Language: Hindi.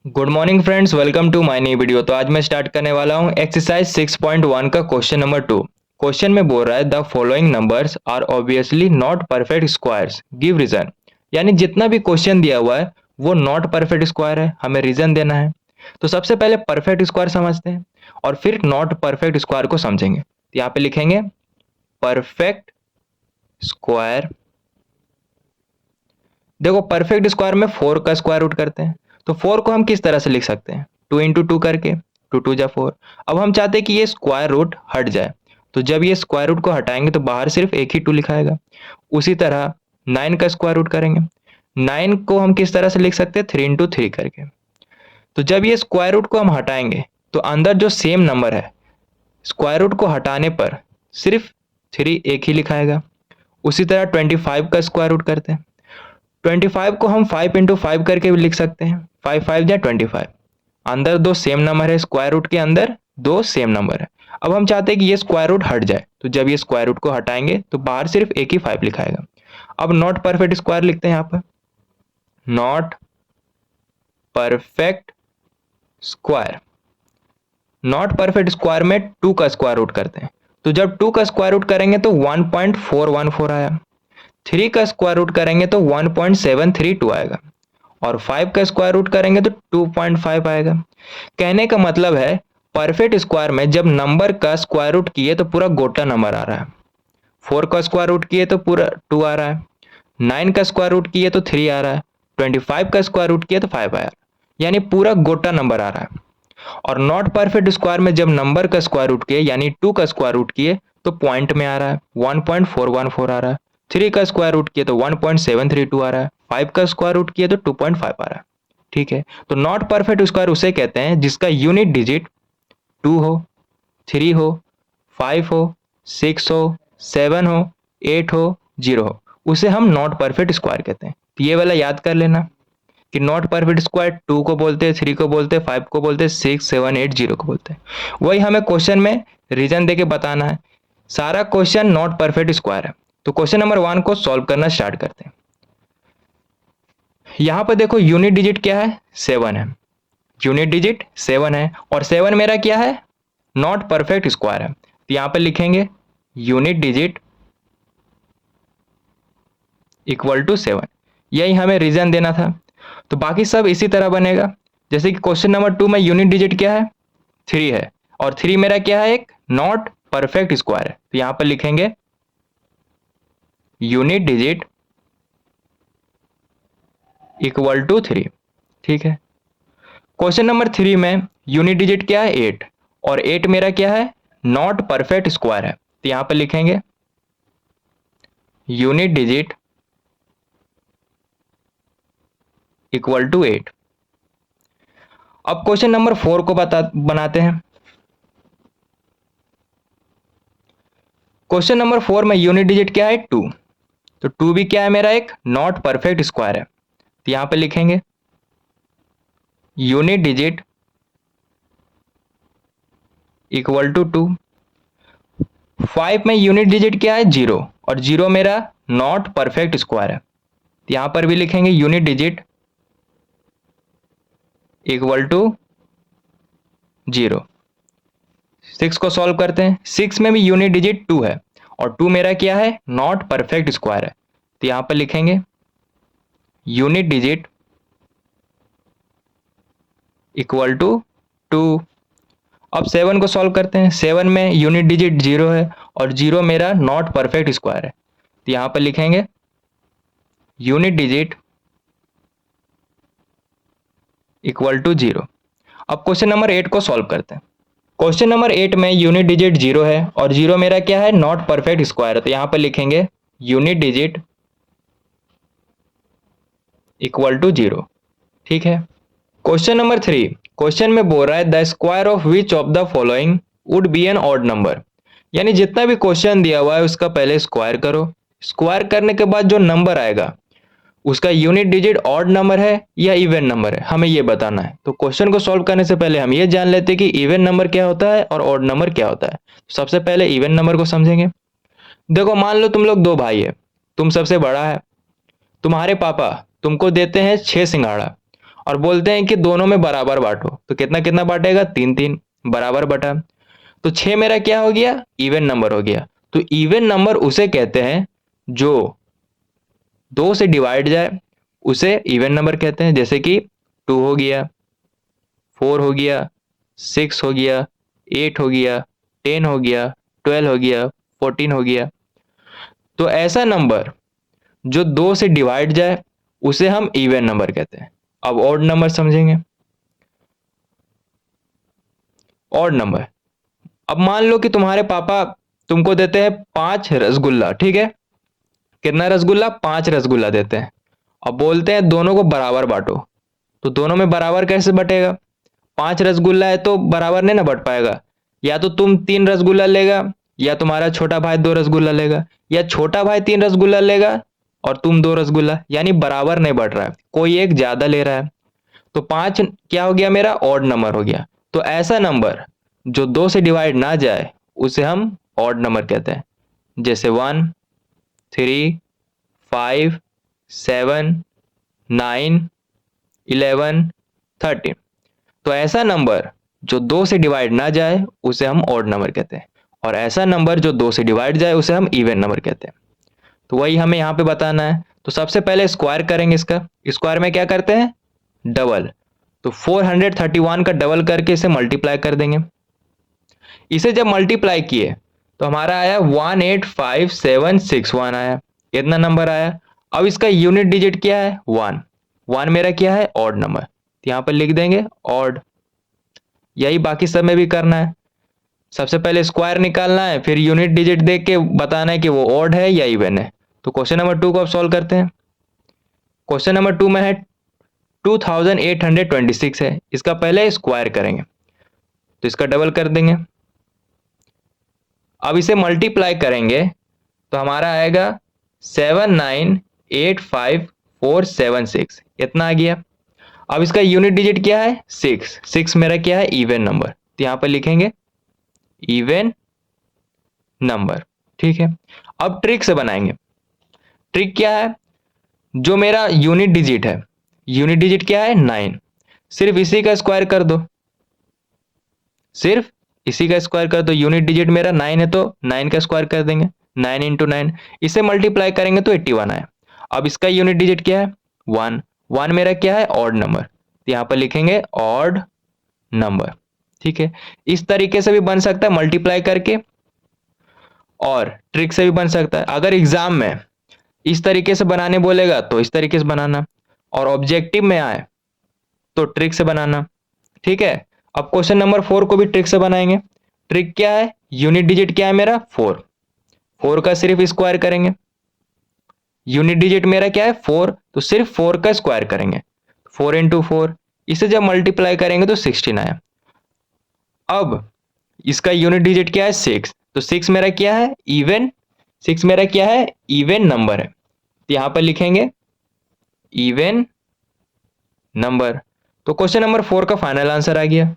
Good morning friends, welcome to my new video. तो आज मैं स्टार्ट करने वाला हूं एक्सरसाइज 6.1 का क्वेश्चन नंबर 2। क्वेश्चन में बोल रहा है the following numbers are obviously not perfect squares, give reason. यानी जितना भी क्वेश्चन दिया हुआ है वो नॉट परफेक्ट स्क्वायर है, हमें रीजन देना है। तो सबसे पहले परफेक्ट स्क्वायर समझते हैं और फिर नॉट परफेक्ट स्क्वायर को समझेंगे। तो यहाँ पे लिखेंगे परफेक्ट स्क्वायर। देखो परफेक्ट स्क्वायर में 4 का स्क्वायर रूट करते हैं, तो 4 को हम किस तरह से लिख सकते हैं, 2 इंटू टू करके, 2 टू जा 4। अब हम चाहते हैं कि ये स्क्वायर रूट हट जाए, तो जब ये स्क्वायर रूट को हटाएंगे तो बाहर सिर्फ एक ही 2 लिखाएगा। उसी तरह 9 का स्क्वायर रूट करेंगे, 9 को हम किस तरह से लिख सकते हैं, 3 इंटू थ्री करके। तो जब ये स्क्वायर रूट को हम हटाएंगे तो अंदर जो सेम नंबर है स्क्वायर रूट को हटाने पर सिर्फ 3 एक ही लिखाएगा। उसी तरह 25 का स्क्वायर रूट करते हैं, 25 को हम 5 इंटू फाइव करके भी लिख सकते हैं, 5 5 जा 25। अंदर दो सेम नंबर है, स्क्वायर रूट के अंदर दो सेम नंबर है। अब हम चाहते हैं कि ये स्क्वायर रूट हट जाए, तो जब ये स्क्वायर रूट को हटाएंगे तो बाहर सिर्फ एक ही 5 लिखाएगा। अब नॉट परफेक्ट स्क्वायर लिखते हैं यहाँ पर, not perfect square. Not perfect square में 2 का स्क्वायर रूट करते हैं, तो जब 2 का स्क्वायर रूट करेंगे तो 1.414 आया। 3 का स्क्वायर रूट करेंगे तो 1.732 आएगा, और 5 का स्क्वायर रूट करेंगे तो 2.5 आएगा। कहने का मतलब है परफेक्ट स्क्वायर में जब नंबर का स्क्वायर रूट किए तो पूरा गोटा नंबर आ रहा है, 4 का स्क्वायर रूट किए तो पूरा 2 आ रहा है, 9 का स्क्वायर रूट किए तो 3 आ रहा है, 25 का स्क्वायर रूट किए तो 5 आया, यानी पूरा गोटा नंबर आ रहा है। और नॉट परफेक्ट स्क्वायर में जब नंबर का स्क्वायर रूट किए यानी 2 का स्क्वायर रूट किए तो पॉइंट में आ रहा है, 1.414 आ रहा है। 3 का स्क्वायर रूट किए तो 1.732 आ रहा है, 5 का स्क्वायर रूट किए तो 2.5 आ रहा है। ठीक है, तो नॉट परफेक्ट स्क्वायर उसे कहते हैं जिसका यूनिट डिजिट 2 हो, 3 हो, 5 हो, 6 हो, 7 हो, 8 हो, 0 हो, उसे हम नॉट परफेक्ट स्क्वायर कहते हैं। तो ये वाला याद कर लेना कि नॉट परफेक्ट स्क्वायर 2 को बोलते हैं, 3 को बोलते हैं, 5 को बोलते हैं, 6 7 8 0 को बोलते हैं। वही हमें क्वेश्चन में रीजन देके बताना है। सारा क्वेश्चन नॉट परफेक्ट स्क्वायर है। तो क्वेश्चन नंबर 1 को सॉल्व करना स्टार्ट करते हैं। यहां पर देखो यूनिट डिजिट क्या है, 7 है। यूनिट डिजिट 7 है और 7 मेरा क्या है, नॉट परफेक्ट स्क्वायर है। तो यहां पर लिखेंगे यूनिट डिजिट इक्वल टू 7। यही हमें रीजन देना था। तो बाकी सब इसी तरह बनेगा, जैसे कि क्वेश्चन नंबर 2 में यूनिट डिजिट क्या है, 3 है, और 3 मेरा क्या है, एक नॉट परफेक्ट स्क्वायर है। तो यहां पर लिखेंगे यूनिट डिजिट इक्वल टू 3। ठीक है, क्वेश्चन नंबर 3 में यूनिट डिजिट क्या है, 8, और 8 मेरा क्या है, नॉट परफेक्ट स्क्वायर है। तो यहां पर लिखेंगे यूनिट डिजिट इक्वल टू 8। अब क्वेश्चन नंबर 4 को बनाते हैं। क्वेश्चन नंबर 4 में यूनिट डिजिट क्या है, 2, तो 2 भी क्या है मेरा, एक नॉट परफेक्ट स्क्वायर है। तो यहां पे लिखेंगे यूनिट डिजिट इक्वल टू 2। 5 में यूनिट डिजिट क्या है, 0, और 0 मेरा नॉट परफेक्ट स्क्वायर है। तो यहां पर भी लिखेंगे यूनिट डिजिट इक्वल टू 0। 6 को सॉल्व करते हैं। 6 में भी यूनिट डिजिट 2 है और 2 मेरा क्या है, नॉट परफेक्ट स्क्वायर है। तो यहां पर लिखेंगे यूनिट डिजिट इक्वल टू 2। अब 7 को सॉल्व करते हैं। 7 में यूनिट डिजिट 0 है और 0 मेरा नॉट परफेक्ट स्क्वायर है। तो यहां पर लिखेंगे यूनिट डिजिट इक्वल टू 0। अब क्वेश्चन नंबर 8 को सॉल्व करते हैं। क्वेश्चन नंबर 8 में यूनिट डिजिट 0 है और 0 मेरा क्या है, नॉट परफेक्ट स्क्वायर है। तो यहां पर लिखेंगे यूनिट डिजिट इक्वल टू 0। ठीक है, क्वेश्चन नंबर 3। क्वेश्चन में बोल रहा है the square of which of the following would be an odd number. यानी जितना भी क्वेश्चन दिया हुआ है उसका पहले स्क्वायर करो। स्क्वायर करने के बाद जो नंबर आएगा उसका यूनिट डिजिट ऑड नंबर है या इवन नंबर है, हमें ये बताना है। तो क्वेश्चन को सॉल्व करने से पहले हम ये जान लेते हैं कि इवन नंबर क्या होता है और ऑड नंबर क्या होता है। सबसे पहले इवन नंबर को समझेंगे। देखो मान लो तुम लोग 2 भाई है, तुम सबसे बड़ा है, तुम्हारे पापा तुमको देते हैं 6 सिंघाड़ा और बोलते हैं कि दोनों में बराबर बांटो, तो कितना कितना बांटेगा, 3 3 बराबर बटा। तो 6 मेरा क्या हो गया, इवन नंबर हो गया। तो इवन नंबर उसे कहते हैं जो 2 से डिवाइड जाए, उसे इवन नंबर कहते हैं। जैसे कि 2 हो गया, 4 हो गया, 6 हो गया, 8 हो गया, 10 हो गया, 12 हो गया, 14 हो गया। तो ऐसा नंबर जो 2 से डिवाइड जाए उसे हम इवन नंबर कहते हैं। अब ऑड नंबर समझेंगे। ऑड नंबर, अब मान लो कि तुम्हारे पापा तुमको देते हैं 5 रसगुल्ला, ठीक है। कितना रसगुल्ला, 5 रसगुल्ला देते हैं। अब बोलते हैं दोनों को बराबर बांटो। तो दोनों में बराबर कैसे बटेगा, 5 रसगुल्ला है तो बराबर नहीं ना बट पाएगा। या तो तुम 3 रसगुल्ला लेगा, या तुम्हारा छोटा भाई 2 रसगुल्ला लेगा, या छोटा भाई 3 रसगुल्ला लेगा और तुम 2 रसगुल्ला, यानी बराबर नहीं बढ़ रहा है, कोई एक ज्यादा ले रहा है। तो 5 क्या हो गया, मेरा ऑड नंबर हो गया। तो ऐसा नंबर जो 2 से डिवाइड ना जाए उसे हम ऑड नंबर कहते हैं। जैसे 1 3 5 7 9 11 13। तो ऐसा नंबर जो 2 से डिवाइड ना जाए उसे हम ऑड नंबर कहते हैं, और ऐसा नंबर जो 2 से डिवाइड जाए उसे हम इवन नंबर कहते हैं। तो वही हमें यहाँ पे बताना है। तो सबसे पहले स्क्वायर करेंगे इसका। स्क्वायर में क्या करते हैं, डबल। तो 431 का डबल करके इसे मल्टीप्लाई कर देंगे। इसे जब मल्टीप्लाई किए तो हमारा आया 185,761 आया, इतना नंबर आया। अब इसका यूनिट डिजिट क्या है, 1। 1 मेरा क्या है, ऑड नंबर, तो यहाँ पर लिख देंगे ऑड। यही बाकी सब में भी करना है। सबसे पहले स्क्वायर निकालना है, फिर यूनिट डिजिट देख के बताना है कि वो ऑड है या इवन है। तो क्वेश्चन नंबर 2 को अब सॉल्व करते हैं। क्वेश्चन नंबर 2 में है 2826 है, इसका पहले स्क्वायर करेंगे तो इसका डबल कर देंगे। अब इसे मल्टीप्लाई करेंगे तो हमारा आएगा 7985476, इतना आ गया। अब इसका यूनिट डिजिट क्या है, 6। 6 मेरा क्या है, इवन नंबर, तो यहां पर लिखेंगे इवन नंबर, ठीक है। अब ट्रिक से बनाएंगे। ट्रिक क्या है, जो मेरा यूनिट डिजिट है, यूनिट डिजिट क्या है, 9, सिर्फ इसी का स्क्वायर कर दो। सिर्फ इसी का स्क्वायर कर दो। यूनिट डिजिट मेरा 9 है तो 9 का स्क्वायर कर देंगे, 9 इंटू 9। इसे मल्टीप्लाई करेंगे तो 81 आए। अब इसका यूनिट डिजिट क्या है, 1। 1 मेरा क्या है, ऑड नंबर, तो यहां पर लिखेंगे ऑड नंबर, ठीक है। इस तरीके से भी बन सकता है मल्टीप्लाई करके, और ट्रिक से भी बन सकता है। अगर एग्जाम में इस तरीके से बनाने बोलेगा तो इस तरीके से बनाना, और ऑब्जेक्टिव में आए तो ट्रिक से बनाना, ठीक है। अब क्वेश्चन नंबर 4 को भी ट्रिक से बनाएंगे। ट्रिक क्या है, यूनिट डिजिट क्या है मेरा, 4। 4 का सिर्फ स्क्वायर करेंगे। यूनिट डिजिट मेरा क्या है, 4, तो सिर्फ 4 का स्क्वायर करेंगे, 4 इंटू 4। इसे जब मल्टीप्लाई करेंगे तो 16 आया। अब इसका यूनिट डिजिट क्या है, 6, तो 6 मेरा क्या है, इवन। 6 मेरा क्या है, इवन नंबर है, तो यहां पर लिखेंगे इवन नंबर। तो क्वेश्चन नंबर 4 का फाइनल आंसर आ गया।